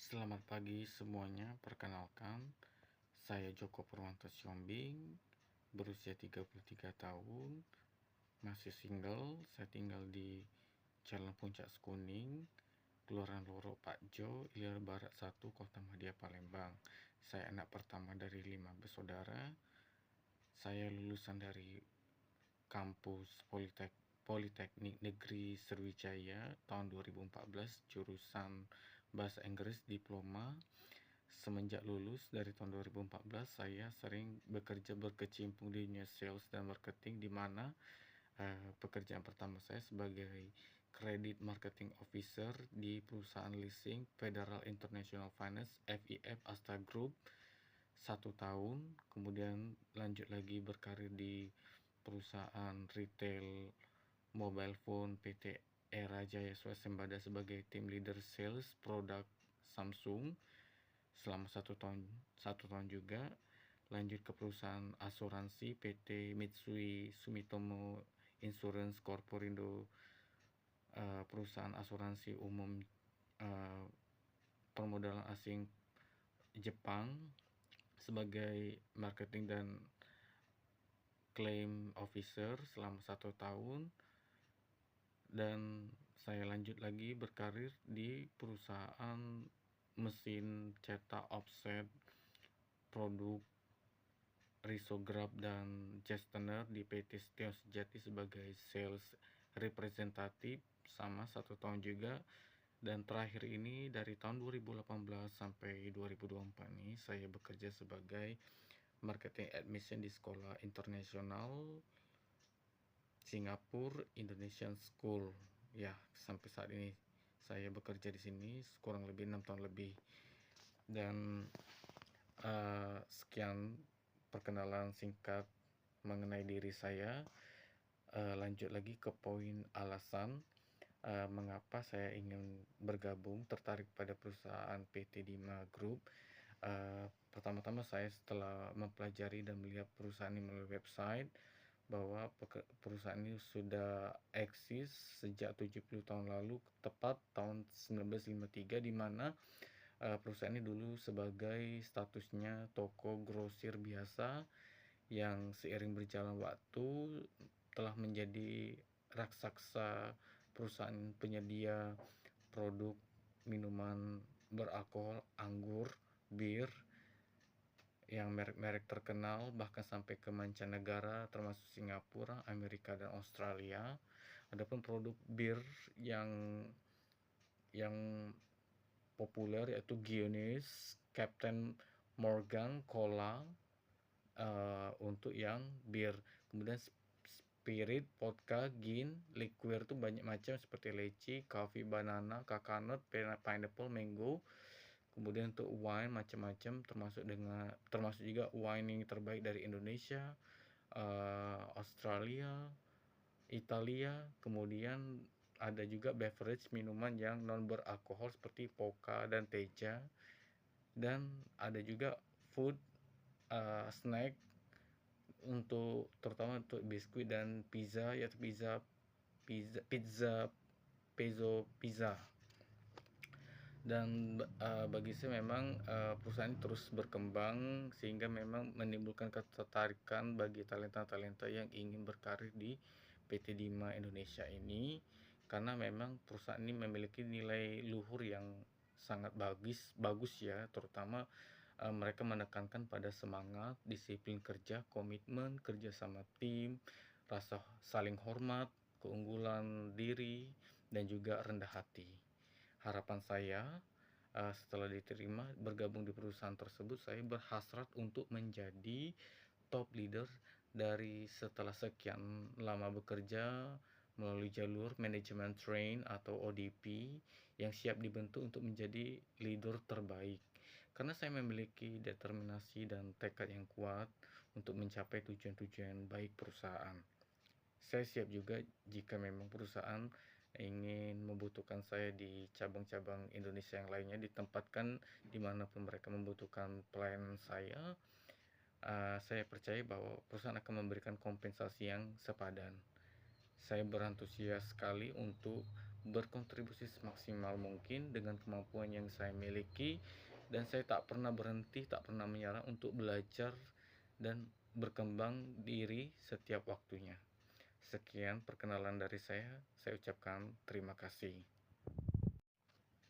Selamat pagi semuanya, perkenalkan saya Joko Purwanto Siombing, berusia 33 tahun, masih single. Saya tinggal di Jalan Puncak Sekuning, Kelurahan Loro Pakjo, Ilir Barat 1, Kota Madia, Palembang. Saya anak pertama dari 5 bersaudara. Saya lulusan dari kampus Politeknik Negeri Sriwijaya tahun 2014, jurusan Bahasa Inggris Diploma. Semenjak lulus dari tahun 2014, saya sering berkecimpung di dunia sales dan marketing, di mana pekerjaan pertama saya sebagai Credit Marketing Officer di perusahaan leasing Federal International Finance (FIF) Asta Group 1 tahun. Kemudian lanjut lagi berkarir di perusahaan retail mobile phone PT Era Jaya Swasembada sebagai Team Leader Sales Produk Samsung selama 1 tahun juga. Lanjut ke perusahaan asuransi PT Mitsui Sumitomo Insurance Corporindo, perusahaan asuransi umum permodalan asing Jepang sebagai marketing dan claim officer selama 1 tahun. Dan saya lanjut lagi berkarir di perusahaan mesin cetak offset, produk risograf dan Chastener di PT Setion Sejati sebagai sales representative sama 1 tahun juga. Dan terakhir ini dari tahun 2018 sampai 2024 ini saya bekerja sebagai marketing admission di sekolah internasional Singapore Indonesian School. Ya, sampai saat ini saya bekerja di sini kurang lebih 6 tahun lebih. Dan sekian perkenalan singkat mengenai diri saya. Lanjut lagi ke poin alasan mengapa saya ingin bergabung, tertarik pada perusahaan PT Dima Group. Pertama-tama saya setelah mempelajari dan melihat perusahaan ini melalui website, bahwa perusahaan ini sudah eksis sejak 70 tahun lalu, tepat tahun 1953, di mana perusahaan ini dulu sebagai statusnya toko grosir biasa yang seiring berjalan waktu telah menjadi raksasa perusahaan penyedia produk minuman beralkohol, anggur, bir, yang merek-merek terkenal bahkan sampai ke mancanegara termasuk Singapura, Amerika, dan Australia. Adapun produk bir yang populer yaitu Guinness, Captain Morgan, Cola untuk yang bir. Kemudian spirit, vodka, gin, liqueur itu banyak macam seperti leci, coffee, banana, coconut, pineapple, mango. Kemudian untuk wine macam-macam, termasuk juga wine yang terbaik dari Indonesia, Australia, Italia. Kemudian ada juga beverage, minuman yang non beralkohol seperti Poca dan Teja. Dan ada juga food, snack terutama untuk biskuit dan pizza, yaitu pizza. Dan bagi saya memang perusahaan ini terus berkembang sehingga memang menimbulkan ketertarikan bagi talenta-talenta yang ingin berkarir di PT Dima Indonesia ini, karena memang perusahaan ini memiliki nilai luhur yang sangat bagus ya, terutama mereka menekankan pada semangat, disiplin kerja, komitmen, kerja sama tim, rasa saling hormat, keunggulan diri, dan juga rendah hati. Harapan saya setelah diterima bergabung di perusahaan tersebut, saya berhasrat untuk menjadi top leader dari setelah sekian lama bekerja melalui jalur manajemen train atau ODP yang siap dibentuk untuk menjadi leader terbaik. Karena saya memiliki determinasi dan tekad yang kuat untuk mencapai tujuan-tujuan baik perusahaan. Saya siap juga jika memang perusahaan ingin membutuhkan saya di cabang-cabang Indonesia yang lainnya, ditempatkan dimanapun mereka membutuhkan pelayanan saya. Saya percaya bahwa perusahaan akan memberikan kompensasi yang sepadan. Saya berantusias sekali untuk berkontribusi semaksimal mungkin dengan kemampuan yang saya miliki, dan saya tak pernah berhenti, tak pernah menyerah untuk belajar dan berkembang diri setiap waktunya. Sekian perkenalan dari saya ucapkan terima kasih.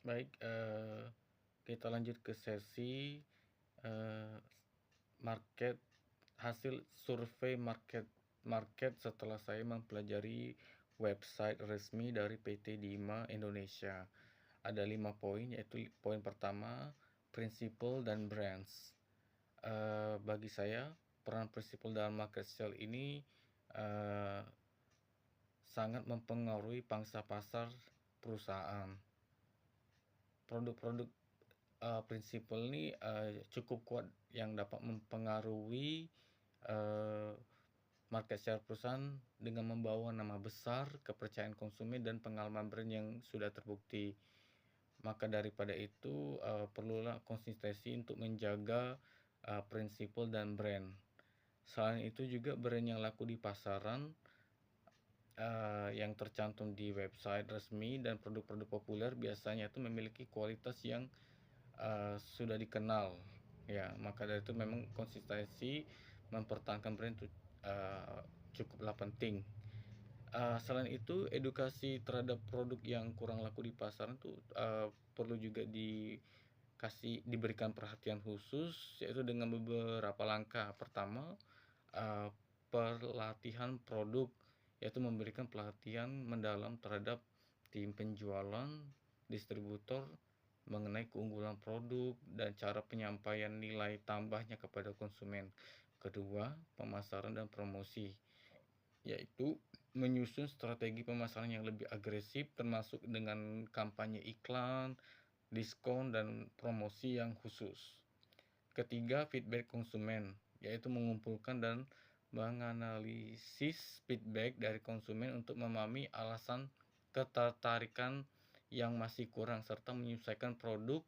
Baik, kita lanjut ke sesi market, hasil survei market setelah saya mempelajari website resmi dari PT Dima Indonesia. Ada 5 poin, yaitu poin pertama, prinsipal dan brands. Bagi saya, peran prinsipal dalam market share ini sangat mempengaruhi pangsa pasar perusahaan. Produk-produk prinsipal ini cukup kuat yang dapat mempengaruhi market share perusahaan dengan membawa nama besar, kepercayaan konsumen, dan pengalaman brand yang sudah terbukti. Maka daripada itu perlulah konsistensi untuk menjaga prinsipal dan brand. Selain itu juga brand yang laku di pasaran yang tercantum di website resmi dan produk-produk populer biasanya itu memiliki kualitas yang sudah dikenal, ya. Maka dari itu memang konsistensi mempertahankan brand itu cukuplah penting. Selain itu, edukasi terhadap produk yang kurang laku di pasaran itu perlu juga diberikan perhatian khusus, yaitu dengan beberapa langkah. Pertama, pelatihan produk, yaitu memberikan pelatihan mendalam terhadap tim penjualan, distributor mengenai keunggulan produk dan cara penyampaian nilai tambahnya kepada konsumen. Kedua, pemasaran dan promosi, yaitu menyusun strategi pemasaran yang lebih agresif, termasuk dengan kampanye iklan, diskon, dan promosi yang khusus. Ketiga, feedback konsumen, yaitu mengumpulkan dan menganalisis feedback dari konsumen untuk memahami alasan ketertarikan yang masih kurang, serta menyesuaikan produk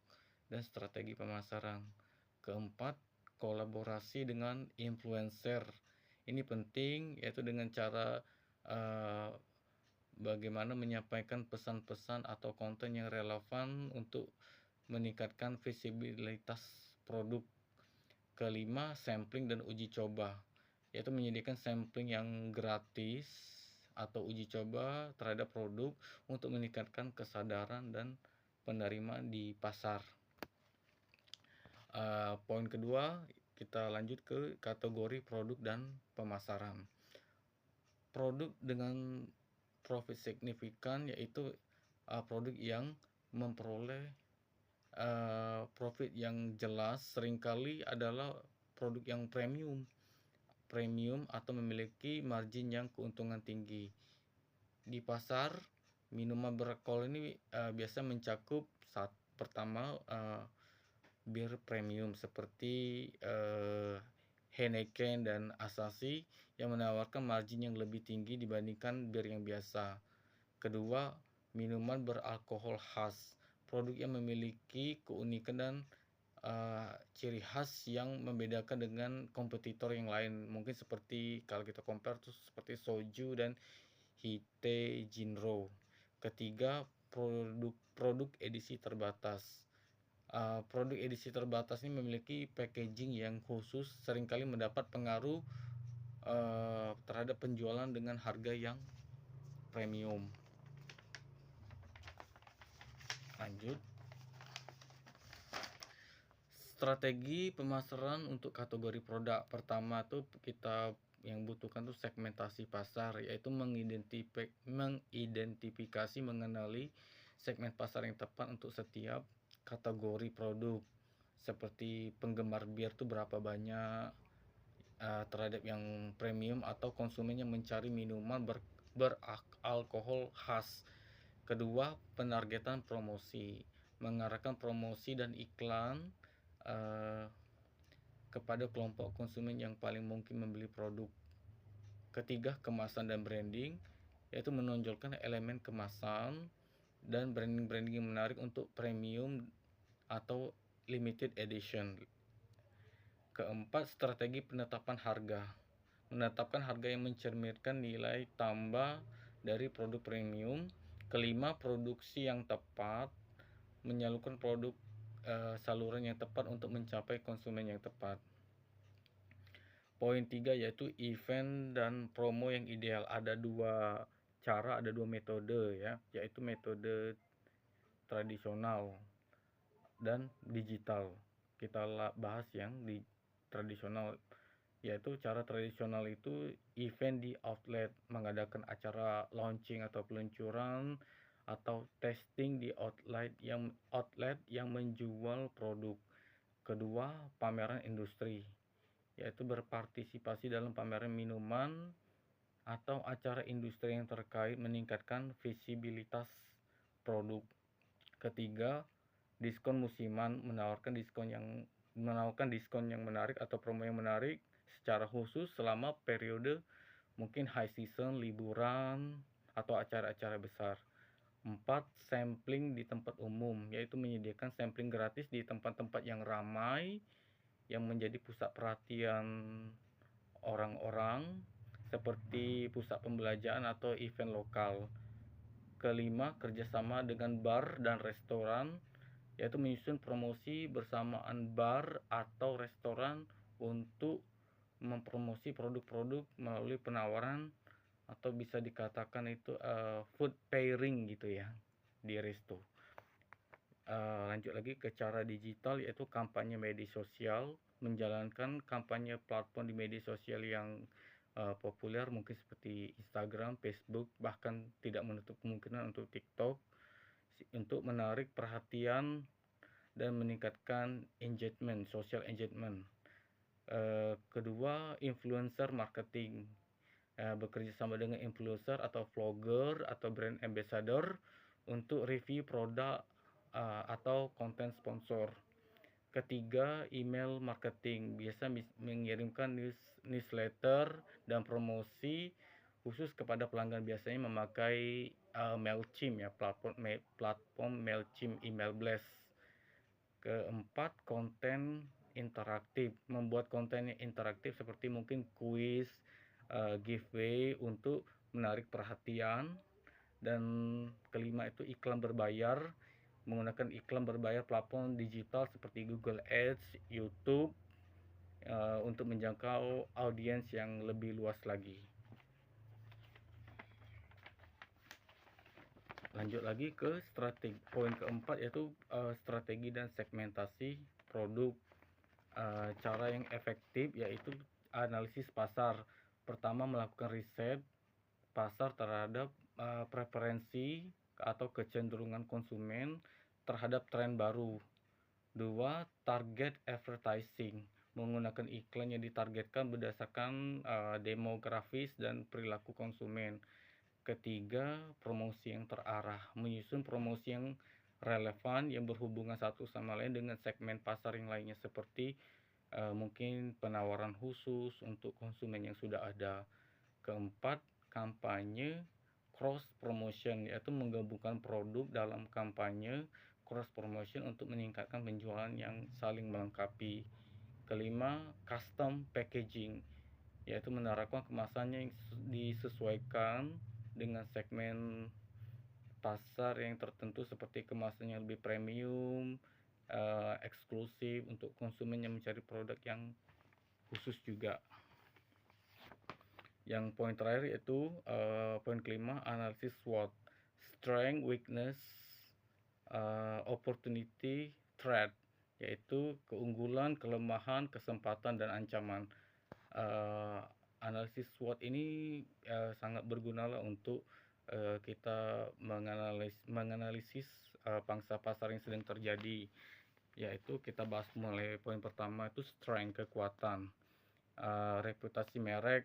dan strategi pemasaran. Keempat, kolaborasi dengan influencer. Ini penting, yaitu dengan cara bagaimana menyampaikan pesan-pesan atau konten yang relevan untuk meningkatkan visibilitas produk. Kelima, sampling dan uji coba, yaitu menyediakan sampling yang gratis atau uji coba terhadap produk untuk meningkatkan kesadaran dan penerimaan di pasar. Poin kedua, kita lanjut ke kategori produk dan pemasaran. Produk dengan profit signifikan, yaitu produk yang memperoleh profit yang jelas, seringkali adalah produk yang premium atau memiliki margin yang keuntungan tinggi. Di pasar, minuman beralkohol ini biasa mencakup pertama bir premium seperti Heineken dan Asahi yang menawarkan margin yang lebih tinggi dibandingkan bir yang biasa. Kedua, minuman beralkohol khas, produk yang memiliki keunikan dan ciri khas yang membedakan dengan kompetitor yang lain. Mungkin seperti kalau kita compare tuh seperti soju dan Hite Jinro. Ketiga, produk edisi terbatas. Produk edisi terbatas ini memiliki packaging yang khusus, seringkali mendapat pengaruh terhadap penjualan dengan harga yang premium. Lanjut, strategi pemasaran untuk kategori produk. Pertama tuh kita yang butuhkan tuh segmentasi pasar, yaitu mengidentifikasi, mengenali segmen pasar yang tepat untuk setiap kategori produk. Seperti penggemar bir tuh berapa banyak terhadap yang premium, atau konsumen yang mencari minuman beralkohol khas. Kedua, penargetan promosi, mengarahkan promosi dan iklan kepada kelompok konsumen yang paling mungkin membeli produk. Ketiga, kemasan dan branding, yaitu menonjolkan elemen kemasan dan branding yang menarik untuk premium atau limited edition. Keempat, strategi penetapan harga, menetapkan harga yang mencerminkan nilai tambah dari produk premium. Kelima, produksi yang tepat, menyalurkan produk saluran yang tepat untuk mencapai konsumen yang tepat. Poin 3 yaitu event dan promo yang ideal. Ada dua cara, ada dua metode ya, yaitu metode tradisional dan digital. Kita bahas yang di tradisional, yaitu cara tradisional itu event di outlet, mengadakan acara launching atau peluncuran atau testing di outlet yang menjual produk. Kedua, pameran industri, yaitu berpartisipasi dalam pameran minuman atau acara industri yang terkait, meningkatkan visibilitas produk. Ketiga, diskon musiman, menawarkan diskon yang menarik atau promo yang menarik secara khusus selama periode mungkin high season, liburan, atau acara-acara besar. 4. Sampling di tempat umum, yaitu menyediakan sampling gratis di tempat-tempat yang ramai yang menjadi pusat perhatian orang-orang, seperti pusat pembelajaran atau event lokal. Kelima, kerjasama dengan bar dan restoran, yaitu menyusun promosi bersamaan bar atau restoran untuk mempromosi produk-produk melalui penawaran, atau bisa dikatakan itu food pairing gitu ya di resto. Lanjut lagi ke cara digital, yaitu kampanye media sosial, menjalankan kampanye platform di media sosial yang populer, mungkin seperti Instagram, Facebook, bahkan tidak menutup kemungkinan untuk TikTok, untuk menarik perhatian dan meningkatkan engagement, social engagement. Kedua, influencer marketing, bekerja sama dengan influencer atau vlogger atau brand ambassador untuk review produk atau konten sponsor. Ketiga, email marketing, biasa mengirimkan newsletter dan promosi khusus kepada pelanggan, biasanya memakai Mailchimp ya, platform Mailchimp email blast. Keempat, konten interaktif, membuat konten yang interaktif seperti mungkin kuis, giveaway untuk menarik perhatian. Dan kelima itu iklan berbayar, menggunakan iklan berbayar platform digital seperti Google Ads, YouTube, untuk menjangkau audiens yang lebih luas lagi. Lanjut lagi ke strategi. Poin keempat yaitu strategi dan segmentasi produk. Cara yang efektif yaitu analisis pasar. Pertama, melakukan riset pasar terhadap preferensi atau kecenderungan konsumen terhadap tren baru. 2. Target advertising, menggunakan iklan yang ditargetkan berdasarkan demografis dan perilaku konsumen. Ketiga, promosi yang terarah, menyusun promosi yang relevan yang berhubungan satu sama lain dengan segmen pasar yang lainnya, seperti mungkin penawaran khusus untuk konsumen yang sudah ada. Keempat, kampanye cross promotion, yaitu menggabungkan produk dalam kampanye cross promotion untuk meningkatkan penjualan yang saling melengkapi. Kelima, custom packaging, yaitu menerapkan kemasannya yang disesuaikan dengan segmen pasar yang tertentu, seperti kemasan yang lebih premium, eksklusif untuk konsumen yang mencari produk yang khusus juga. Yang poin terakhir yaitu poin kelima, analisis SWOT, strength, weakness, opportunity, threat, yaitu keunggulan, kelemahan, kesempatan, dan ancaman. Analisis SWOT ini sangat berguna lah untuk kita menganalisis pangsa pasar yang sedang terjadi, yaitu kita bahas mulai poin pertama itu strength, kekuatan. Reputasi merek.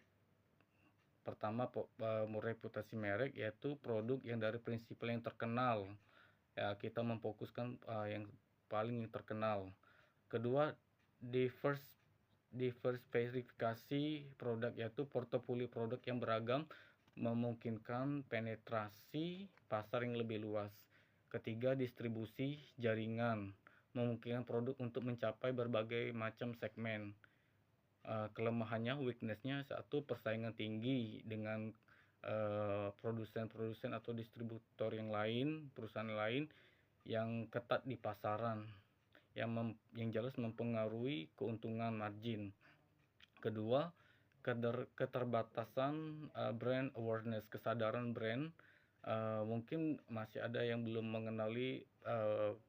Pertama, reputasi merek yaitu produk yang dari prinsip yang terkenal ya, kita memfokuskan yang paling terkenal. Kedua, diversifikasi produk, yaitu portofolio produk yang beragam memungkinkan penetrasi pasar yang lebih luas. Ketiga, distribusi jaringan, memungkinkan produk untuk mencapai berbagai macam segmen. Kelemahannya, weaknessnya, satu, persaingan tinggi dengan produsen-produsen atau distributor yang lain, perusahaan lain yang ketat di pasaran, yang jelas mempengaruhi keuntungan margin. Kedua, keterbatasan brand awareness, kesadaran brand. Mungkin masih ada yang belum mengenali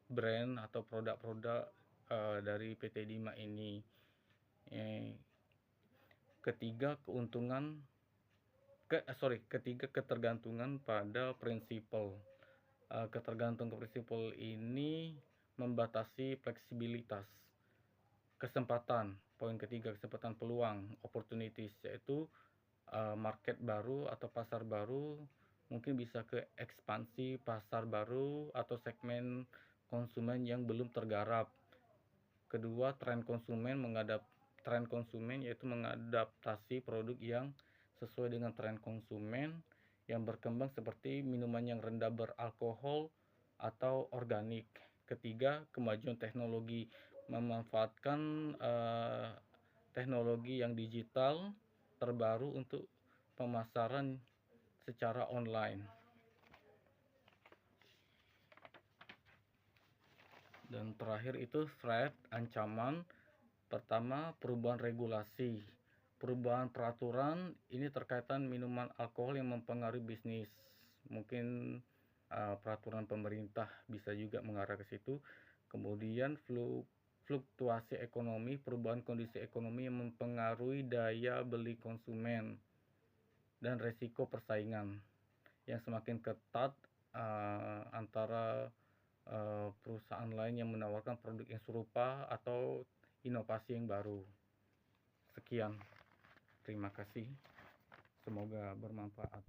brand atau produk-produk dari PT Dima ini. Ketiga, ketergantungan pada prinsipal. Ketergantungan prinsipal ini membatasi fleksibilitas. Kesempatan, poin ketiga, kesempatan peluang, opportunities, yaitu market baru atau pasar baru, mungkin bisa ke ekspansi pasar baru atau segmen konsumen yang belum tergarap. Kedua, tren konsumen yaitu mengadaptasi produk yang sesuai dengan tren konsumen yang berkembang seperti minuman yang rendah beralkohol atau organik. Ketiga, kemajuan teknologi, memanfaatkan teknologi yang digital terbaru untuk pemasaran secara online. Dan terakhir itu threat, ancaman. Pertama, perubahan regulasi. Perubahan peraturan ini terkaitan minuman alkohol yang mempengaruhi bisnis. Mungkin peraturan pemerintah bisa juga mengarah ke situ. Kemudian fluktuasi ekonomi, perubahan kondisi ekonomi yang mempengaruhi daya beli konsumen, dan resiko persaingan yang semakin ketat antara perusahaan lain yang menawarkan produk yang serupa atau inovasi yang baru. Sekian, terima kasih, semoga bermanfaat.